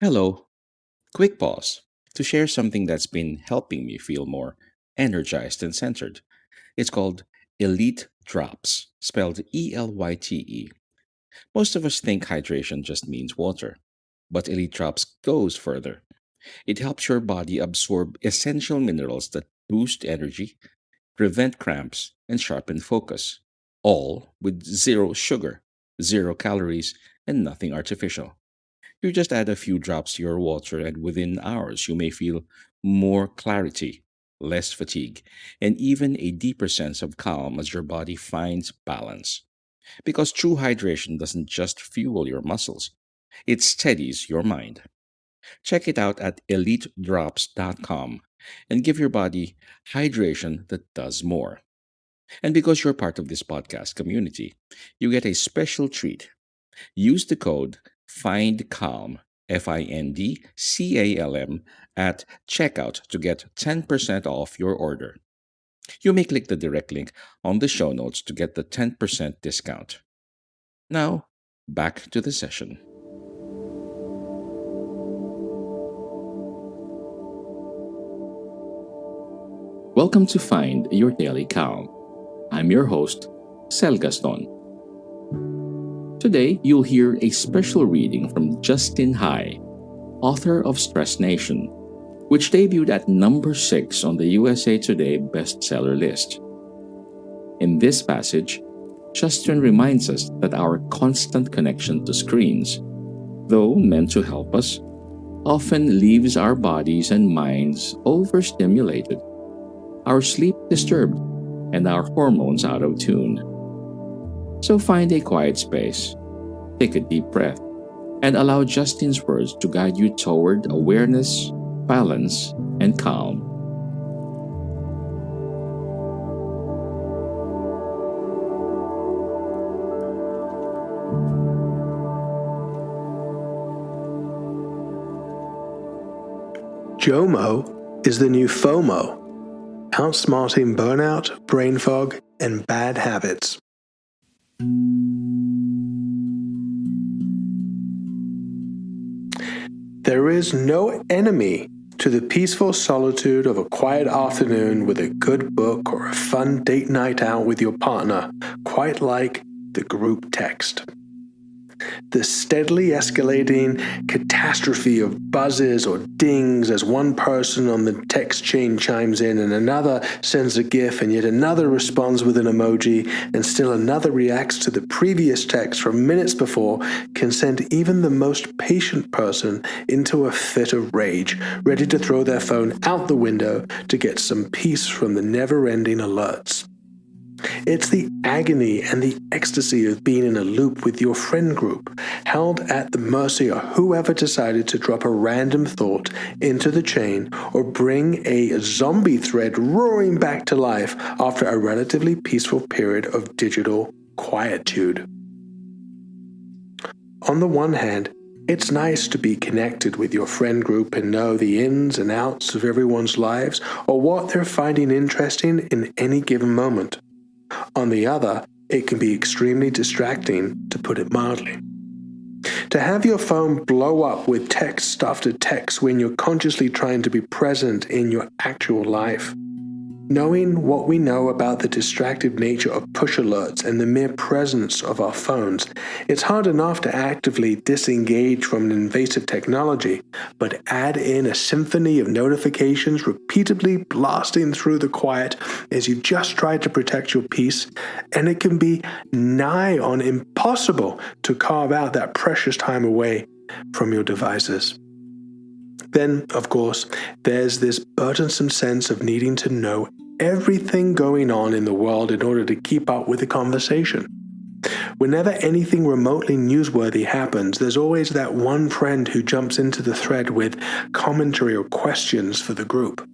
Hello, quick pause to share something that's been helping me feel more energized and centered. It's called Elite Drops, spelled ELYTE. Most of us think hydration just means water, but Elite Drops goes further. It helps your body absorb essential minerals that boost energy, prevent cramps, and sharpen focus, all with zero sugar, zero calories, and nothing artificial. You just add a few drops to your water, and within hours, you may feel more clarity, less fatigue, and even a deeper sense of calm as your body finds balance. Because true hydration doesn't just fuel your muscles, it steadies your mind. Check it out at elitedrops.com and give your body hydration that does more. And because you're part of this podcast community, you get a special treat. Use the code FINDCALM, FINDCALM, at checkout to get 10% off your order. You may click the direct link on the show notes to get the 10% discount. Now, back to the session. Welcome to Find Your Daily Calm. I'm your host, Sel Gaston. Today, you'll hear a special reading from Justin Hai, author of Stress Nation, which debuted at number 6 on the USA Today bestseller list. In this passage, Justin reminds us that our constant connection to screens, though meant to help us, often leaves our bodies and minds overstimulated, our sleep disturbed, and our hormones out of tune. So find a quiet space, take a deep breath, and allow Justin's words to guide you toward awareness, balance, and calm. JOMO is the new FOMO, outsmarting burnout, brain fog, and bad habits. There is no enemy to the peaceful solitude of a quiet afternoon with a good book or a fun date night out with your partner, quite like the group text. The steadily escalating catastrophe of buzzes or dings as one person on the text chain chimes in and another sends a GIF and yet another responds with an emoji and still another reacts to the previous text from minutes before can send even the most patient person into a fit of rage, ready to throw their phone out the window to get some peace from the never-ending alerts. It's the agony and the ecstasy of being in a loop with your friend group, held at the mercy of whoever decided to drop a random thought into the chain or bring a zombie thread roaring back to life after a relatively peaceful period of digital quietude. On the one hand, it's nice to be connected with your friend group and know the ins and outs of everyone's lives or what they're finding interesting in any given moment. On the other, it can be extremely distracting, to put it mildly. To have your phone blow up with text after text when you're consciously trying to be present in your actual life. Knowing what we know about the distractive nature of push alerts and the mere presence of our phones, it's hard enough to actively disengage from an invasive technology, but add in a symphony of notifications repeatedly blasting through the quiet as you just try to protect your peace, and it can be nigh on impossible to carve out that precious time away from your devices. Then, of course, there's this burdensome sense of needing to know everything going on in the world in order to keep up with the conversation. Whenever anything remotely newsworthy happens, there's always that one friend who jumps into the thread with commentary or questions for the group.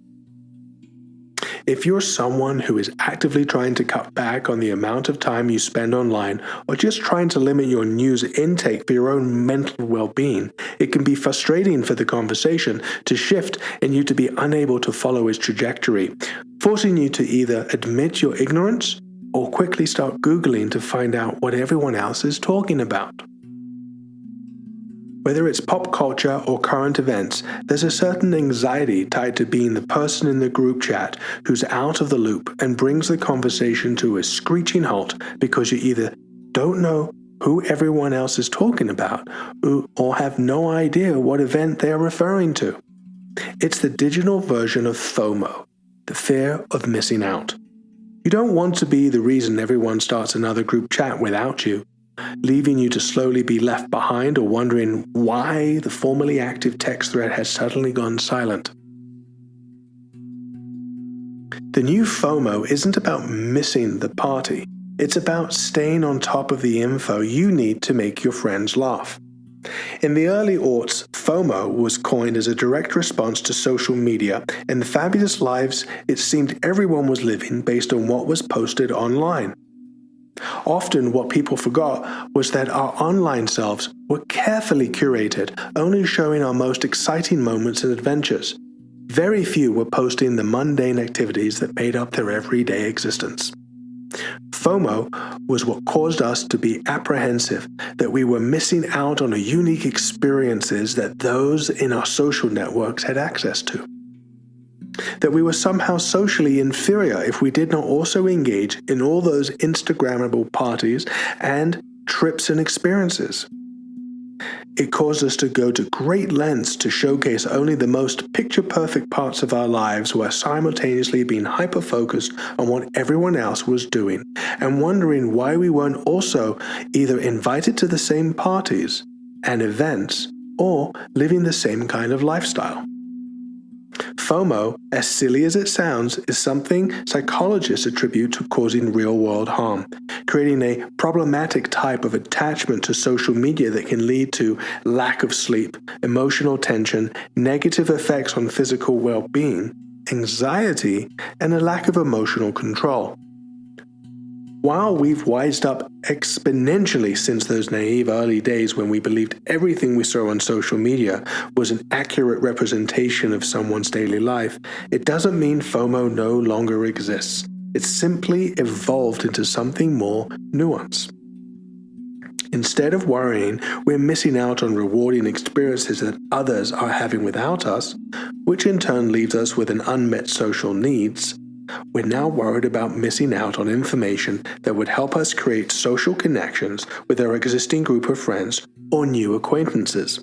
If you're someone who is actively trying to cut back on the amount of time you spend online or just trying to limit your news intake for your own mental well-being, it can be frustrating for the conversation to shift and you to be unable to follow its trajectory, forcing you to either admit your ignorance or quickly start Googling to find out what everyone else is talking about. Whether it's pop culture or current events, there's a certain anxiety tied to being the person in the group chat who's out of the loop and brings the conversation to a screeching halt because you either don't know who everyone else is talking about or have no idea what event they are referring to. It's the digital version of FOMO, the fear of missing out. You don't want to be the reason everyone starts another group chat without you, leaving you to slowly be left behind or wondering why the formerly active text thread has suddenly gone silent. The new FOMO isn't about missing the party. It's about staying on top of the info you need to make your friends laugh. In the early aughts, FOMO was coined as a direct response to social media and the fabulous lives it seemed everyone was living based on what was posted online. Often what people forgot was that our online selves were carefully curated, only showing our most exciting moments and adventures. Very few were posting the mundane activities that made up their everyday existence. FOMO was what caused us to be apprehensive that we were missing out on unique experiences that those in our social networks had access to. That we were somehow socially inferior if we did not also engage in all those Instagrammable parties and trips and experiences. It caused us to go to great lengths to showcase only the most picture-perfect parts of our lives while simultaneously being hyper-focused on what everyone else was doing and wondering why we weren't also either invited to the same parties and events or living the same kind of lifestyle. FOMO, as silly as it sounds, is something psychologists attribute to causing real-world harm, creating a problematic type of attachment to social media that can lead to lack of sleep, emotional tension, negative effects on physical well-being, anxiety, and a lack of emotional control. While we've wised up exponentially since those naive early days when we believed everything we saw on social media was an accurate representation of someone's daily life, it doesn't mean FOMO no longer exists. It's simply evolved into something more nuanced. Instead of worrying we're missing out on rewarding experiences that others are having without us, which in turn leaves us with an unmet social needs, we're now worried about missing out on information that would help us create social connections with our existing group of friends or new acquaintances.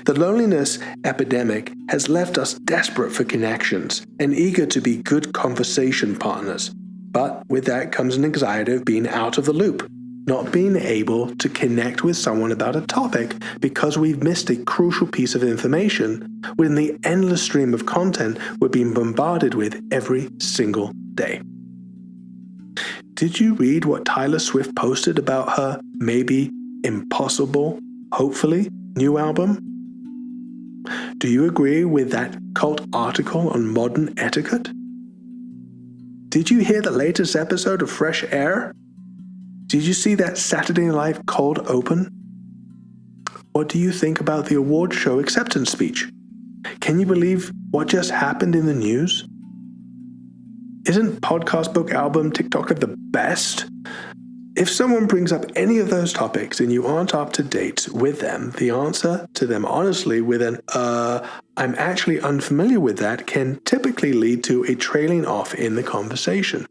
The loneliness epidemic has left us desperate for connections and eager to be good conversation partners, but with that comes an anxiety of being out of the loop, not being able to connect with someone about a topic because we've missed a crucial piece of information within the endless stream of content we're being bombarded with every single day. Did you read what Taylor Swift posted about her maybe impossible, hopefully, new album? Do you agree with that cult article on modern etiquette? Did you hear the latest episode of Fresh Air? Did you see that Saturday Night Live cold open? What do you think about the award show acceptance speech? Can you believe what just happened in the news? Isn't podcast, book, album, TikToker the best? If someone brings up any of those topics and you aren't up to date with them, the answer to them honestly with an I'm actually unfamiliar with that can typically lead to a trailing off in the conversation.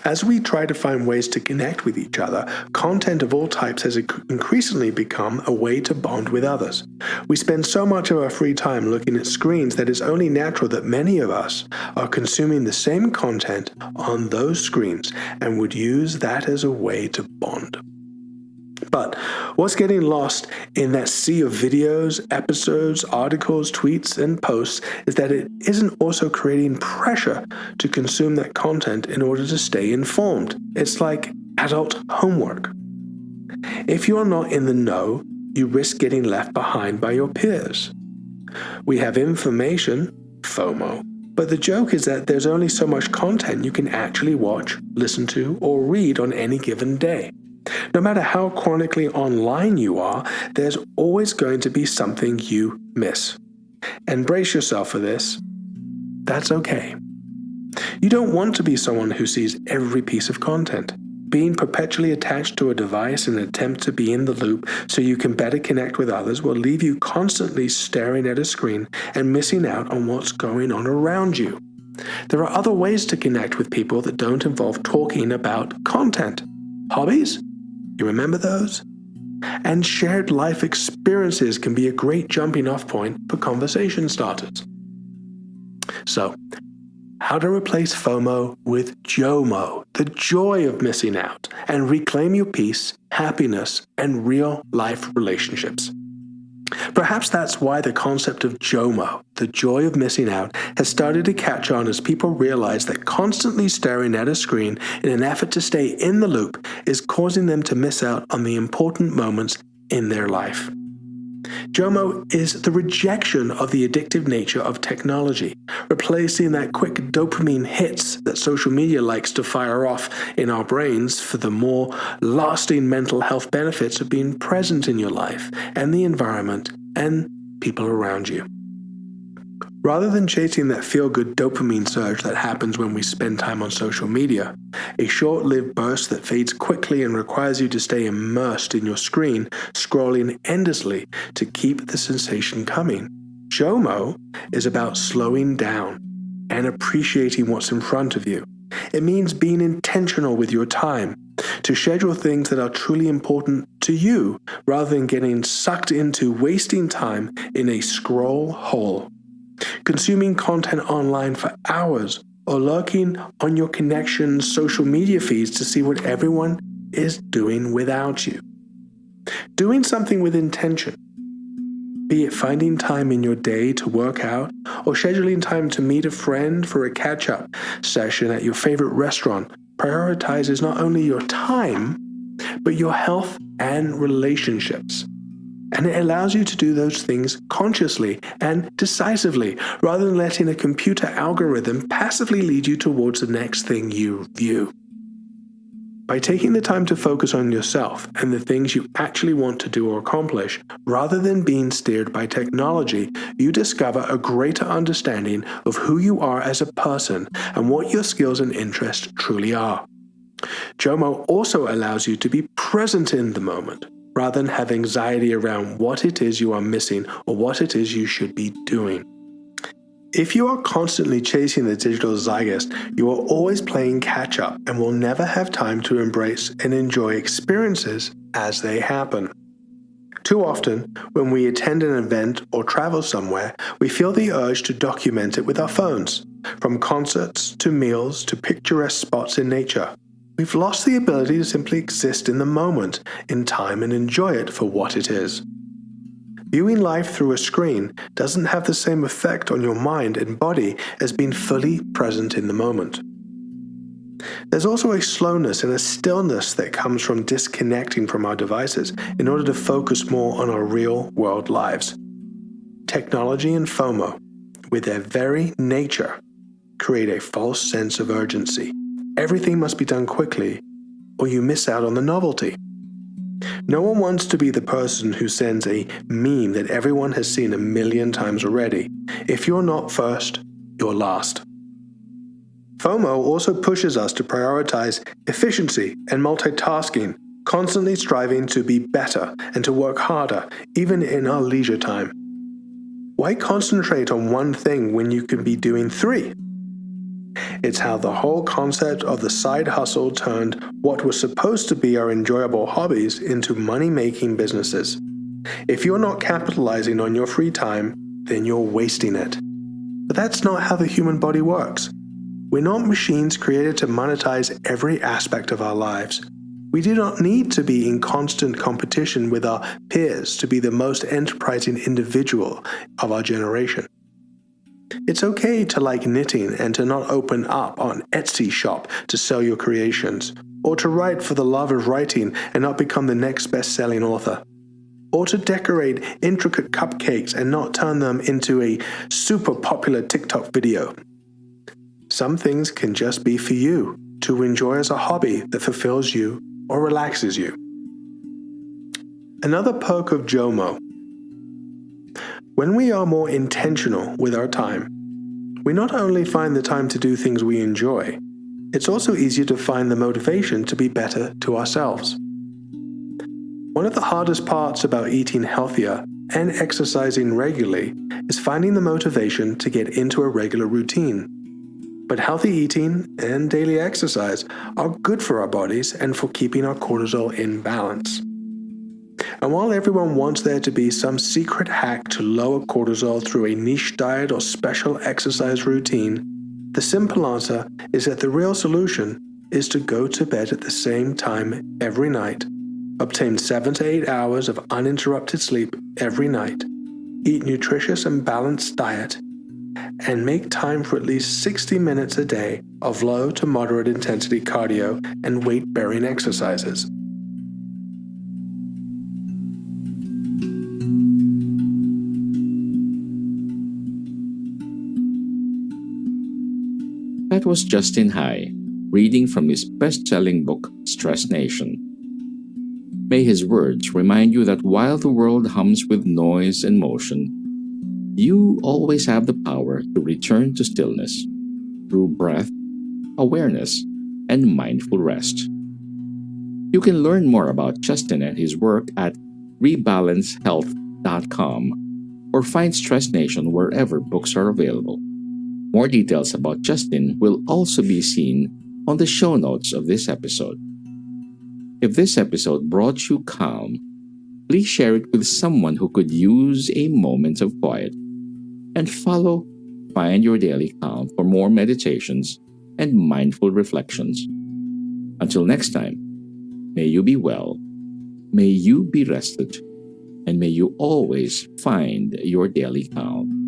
As we try to find ways to connect with each other, content of all types has increasingly become a way to bond with others. We spend so much of our free time looking at screens that it's only natural that many of us are consuming the same content on those screens and would use that as a way to bond. But what's getting lost in that sea of videos, episodes, articles, tweets, and posts is that it isn't also creating pressure to consume that content in order to stay informed. It's like adult homework. If you're not in the know, you risk getting left behind by your peers. We have information, FOMO, but the joke is that there's only so much content you can actually watch, listen to, or read on any given day. No matter how chronically online you are, there's always going to be something you miss. And brace yourself for this. That's okay. You don't want to be someone who sees every piece of content. Being perpetually attached to a device in an attempt to be in the loop so you can better connect with others will leave you constantly staring at a screen and missing out on what's going on around you. There are other ways to connect with people that don't involve talking about content. Hobbies? You remember those? And shared life experiences can be a great jumping off point for conversation starters. So, how to replace FOMO with JOMO, the joy of missing out, and reclaim your peace, happiness, and real life relationships. Perhaps that's why the concept of JOMO, the joy of missing out, has started to catch on as people realize that constantly staring at a screen in an effort to stay in the loop is causing them to miss out on the important moments in their life. JOMO is the rejection of the addictive nature of technology, replacing that quick dopamine hits that social media likes to fire off in our brains for the more lasting mental health benefits of being present in your life and the environment and people around you. Rather than chasing that feel-good dopamine surge that happens when we spend time on social media, a short-lived burst that fades quickly and requires you to stay immersed in your screen, scrolling endlessly to keep the sensation coming, JOMO is about slowing down and appreciating what's in front of you. It means being intentional with your time, to schedule things that are truly important to you rather than getting sucked into wasting time in a scroll hole. Consuming content online for hours, or lurking on your connection's social media feeds to see what everyone is doing without you. Doing something with intention, be it finding time in your day to work out, or scheduling time to meet a friend for a catch-up session at your favorite restaurant, prioritizes not only your time, but your health and relationships. And it allows you to do those things consciously and decisively, rather than letting a computer algorithm passively lead you towards the next thing you view. By taking the time to focus on yourself and the things you actually want to do or accomplish, rather than being steered by technology, you discover a greater understanding of who you are as a person and what your skills and interests truly are. JOMO also allows you to be present in the moment, rather than have anxiety around what it is you are missing or what it is you should be doing. If you are constantly chasing the digital zeitgeist, you are always playing catch-up and will never have time to embrace and enjoy experiences as they happen. Too often, when we attend an event or travel somewhere, we feel the urge to document it with our phones, from concerts to meals to picturesque spots in nature. We've lost the ability to simply exist in the moment, in time, and enjoy it for what it is. Viewing life through a screen doesn't have the same effect on your mind and body as being fully present in the moment. There's also a slowness and a stillness that comes from disconnecting from our devices in order to focus more on our real-world lives. Technology and FOMO, with their very nature, create a false sense of urgency. Everything must be done quickly, or you miss out on the novelty. No one wants to be the person who sends a meme that everyone has seen 1,000,000 times already. If you're not first, you're last. FOMO also pushes us to prioritize efficiency and multitasking, constantly striving to be better and to work harder, even in our leisure time. Why concentrate on one thing when you can be doing 3? It's how the whole concept of the side hustle turned what was supposed to be our enjoyable hobbies into money-making businesses. If you're not capitalizing on your free time, then you're wasting it. But that's not how the human body works. We're not machines created to monetize every aspect of our lives. We do not need to be in constant competition with our peers to be the most enterprising individual of our generation. It's okay to like knitting and to not open up on Etsy shop to sell your creations, or to write for the love of writing and not become the next best-selling author, or to decorate intricate cupcakes and not turn them into a super popular TikTok video. Some things can just be for you, to enjoy as a hobby that fulfills you or relaxes you. Another perk of JOMO. When we are more intentional with our time, we not only find the time to do things we enjoy, It's also easier to find the motivation to be better to ourselves. One of the hardest parts about eating healthier and exercising regularly is finding the motivation to get into a regular routine. But healthy eating and daily exercise are good for our bodies and for keeping our cortisol in balance. And while everyone wants there to be some secret hack to lower cortisol through a niche diet or special exercise routine, the simple answer is that the real solution is to go to bed at the same time every night, obtain 7 to 8 hours of uninterrupted sleep every night, eat nutritious and balanced diet, and make time for at least 60 minutes a day of low to moderate intensity cardio and weight-bearing exercises. That was Justin High, reading from his best-selling book, Stress Nation. May his words remind you that while the world hums with noise and motion, you always have the power to return to stillness through breath, awareness, and mindful rest. You can learn more about Justin and his work at rebalancehealth.com or find Stress Nation wherever books are available. More details about Justin will also be seen on the show notes of this episode. If this episode brought you calm, please share it with someone who could use a moment of quiet. And follow Find Your Daily Calm for more meditations and mindful reflections. Until next time, may you be well, may you be rested, and may you always find your daily calm.